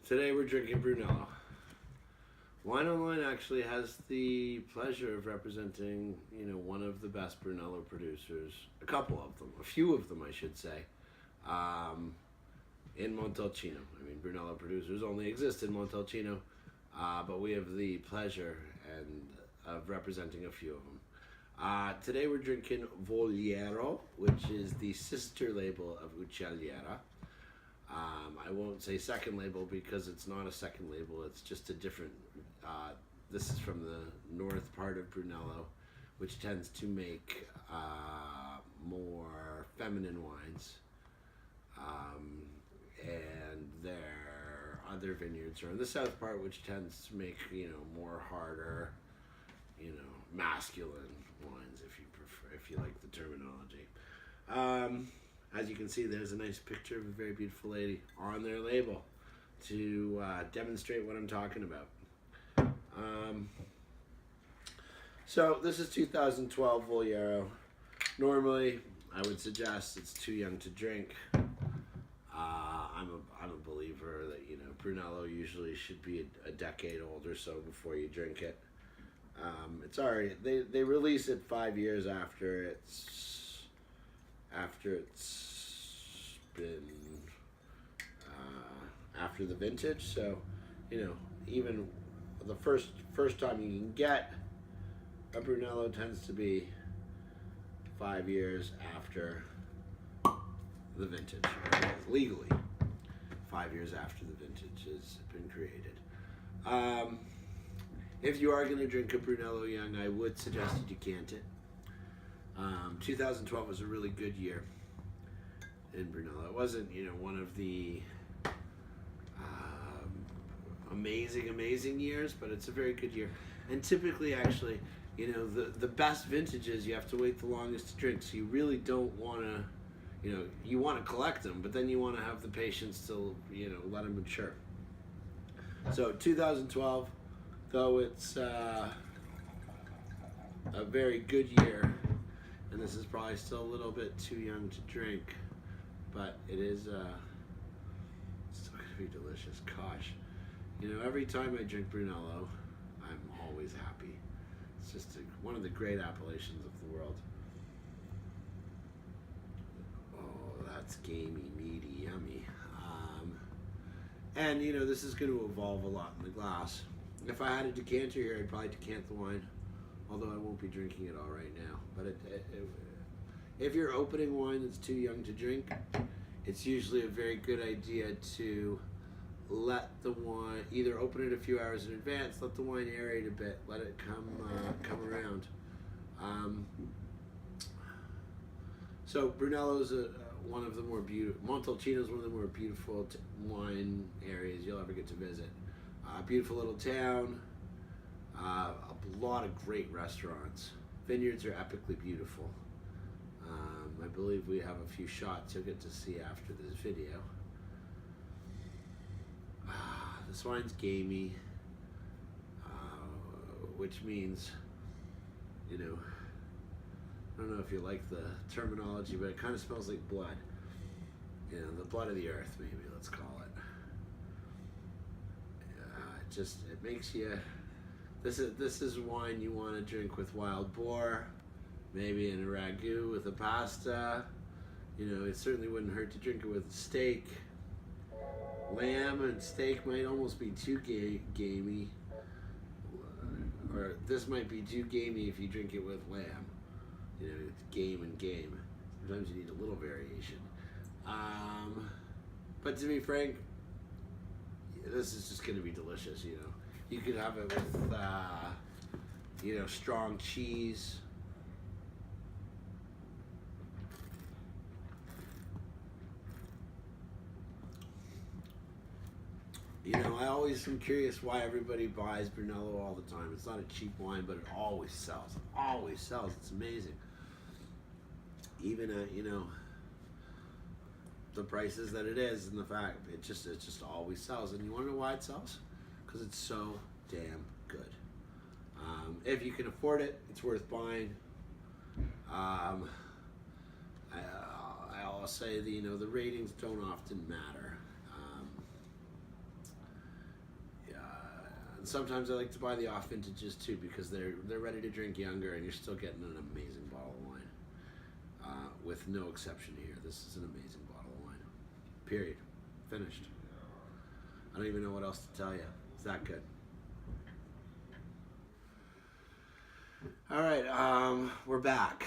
Today we're drinking Brunello. Wine Online actually has the pleasure of representing, one of the best Brunello producers, a couple of them, a few of them I should say, in Montalcino. I mean, Brunello producers only exist in Montalcino, but we have the pleasure of representing a few of them. Today we're drinking Voliero, which is the sister label of Uccelliera. I won't say second label because it's not a second label, it's just a different, this is from the north part of Brunello, which tends to make more feminine wines, and their other vineyards are in the south part, which tends to make, more harder, masculine wines, if you prefer, if you like the terminology. As you can see, there's a nice picture of a very beautiful lady on their label to demonstrate what I'm talking about. So this is 2012 Voliero. Normally, I would suggest it's too young to drink. I'm a believer that Brunello usually should be a decade old or so before you drink it. It's already they release it 5 years after it's been after the vintage, so even the first time you can get a Brunello tends to be 5 years after the vintage, or legally 5 years after the vintage has been created. If you are going to drink a Brunello young, I would suggest you decant it. 2012 was a really good year in Brunello. It wasn't, one of the amazing years, but it's a very good year. And typically, actually, the best vintages you have to wait the longest to drink. So you really don't want to, you want to collect them, but then you want to have the patience to, let them mature. So 2012, though it's a very good year, and this is probably still a little bit too young to drink, but it is still going to be delicious. Gosh, every time I drink Brunello, I'm always happy. It's just one of the great appellations of the world. Oh, that's gamey, meaty, yummy. And this is going to evolve a lot in the glass. If I had a decanter here, I'd probably decant the wine, although I won't be drinking it all right now. But if you're opening wine that's too young to drink, it's usually a very good idea to let the wine, either open it a few hours in advance, let the wine aerate a bit, let it come around. So Brunello's one of the more beautiful, Montalcino's one of the more beautiful wine areas you'll ever get to visit. Beautiful little town, a lot of great restaurants. Vineyards are epically beautiful. I believe we have a few shots you'll get to see after this video. This wine's gamey, which means, I don't know if you like the terminology, but it kind of smells like blood. The blood of the earth, maybe, let's call it. It makes you, this is wine you want to drink with wild boar, maybe in a ragu with a pasta. It certainly wouldn't hurt to drink it with steak. Lamb and steak might almost be too gamey, or this might be too gamey if you drink it with lamb. It's game and game. Sometimes you need a little variation. But to be frank, this is just going to be delicious. You could have it with strong cheese. I always am curious why everybody buys Brunello all the time. It's not a cheap wine, but it always sells. It always sells. It's amazing. Even at, the prices that it is, and the fact it just always sells. And you want to know why it sells? Because it's so damn good. If you can afford it, it's worth buying. I'll say the ratings don't often matter. sometimes I like to buy the off vintages too because they're ready to drink younger, and you're still getting an amazing bottle of wine. With no exception here, this is an amazing bottle of wine. Period. Finished. I don't even know what else to tell you. It's that good. All right, we're back,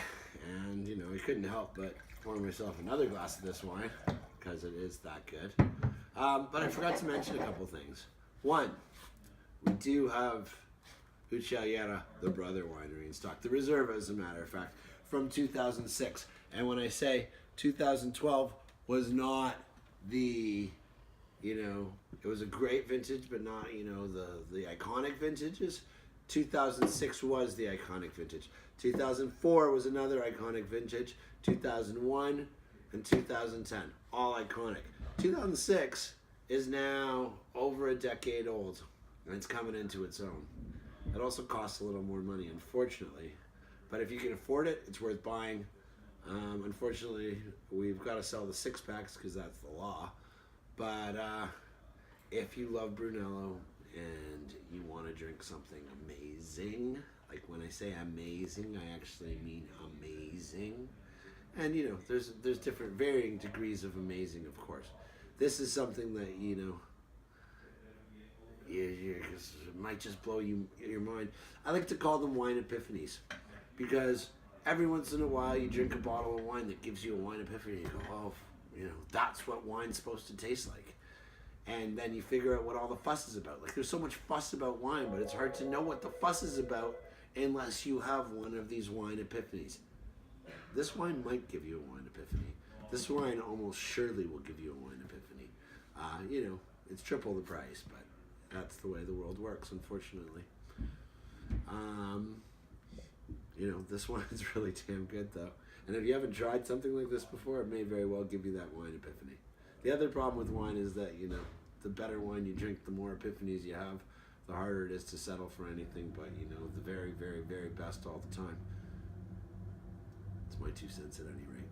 and I couldn't help but pour myself another glass of this wine because it is that good. But I forgot to mention a couple things. One, we do have Uccelliera, the brother winery in stock. The Reserva, as a matter of fact, from 2006. And when I say 2012 was not the, it was a great vintage, but not, the iconic vintages. 2006 was the iconic vintage. 2004 was another iconic vintage. 2001 and 2010, all iconic. 2006 is now over a decade old, and it's coming into its own. It also costs a little more money, unfortunately. But if you can afford it, it's worth buying. Unfortunately, we've got to sell the 6-packs because that's the law. But if you love Brunello and you want to drink something amazing, like when I say amazing, I actually mean amazing. And there's different varying degrees of amazing, of course. This is something that it might just blow your mind. I like to call them wine epiphanies, because every once in a while you drink a bottle of wine that gives you a wine epiphany. You go, oh, that's what wine's supposed to taste like. And then you figure out what all the fuss is about. Like, there's so much fuss about wine, but it's hard to know what the fuss is about unless you have one of these wine epiphanies. This wine might give you a wine epiphany. This wine almost surely will give you a wine epiphany. It's triple the price, but that's the way the world works, unfortunately. This wine's really damn good, though. And if you haven't tried something like this before, it may very well give you that wine epiphany. The other problem with wine is that, the better wine you drink, the more epiphanies you have, the harder it is to settle for anything but, the very, very, very best all the time. It's my 2 cents at any rate.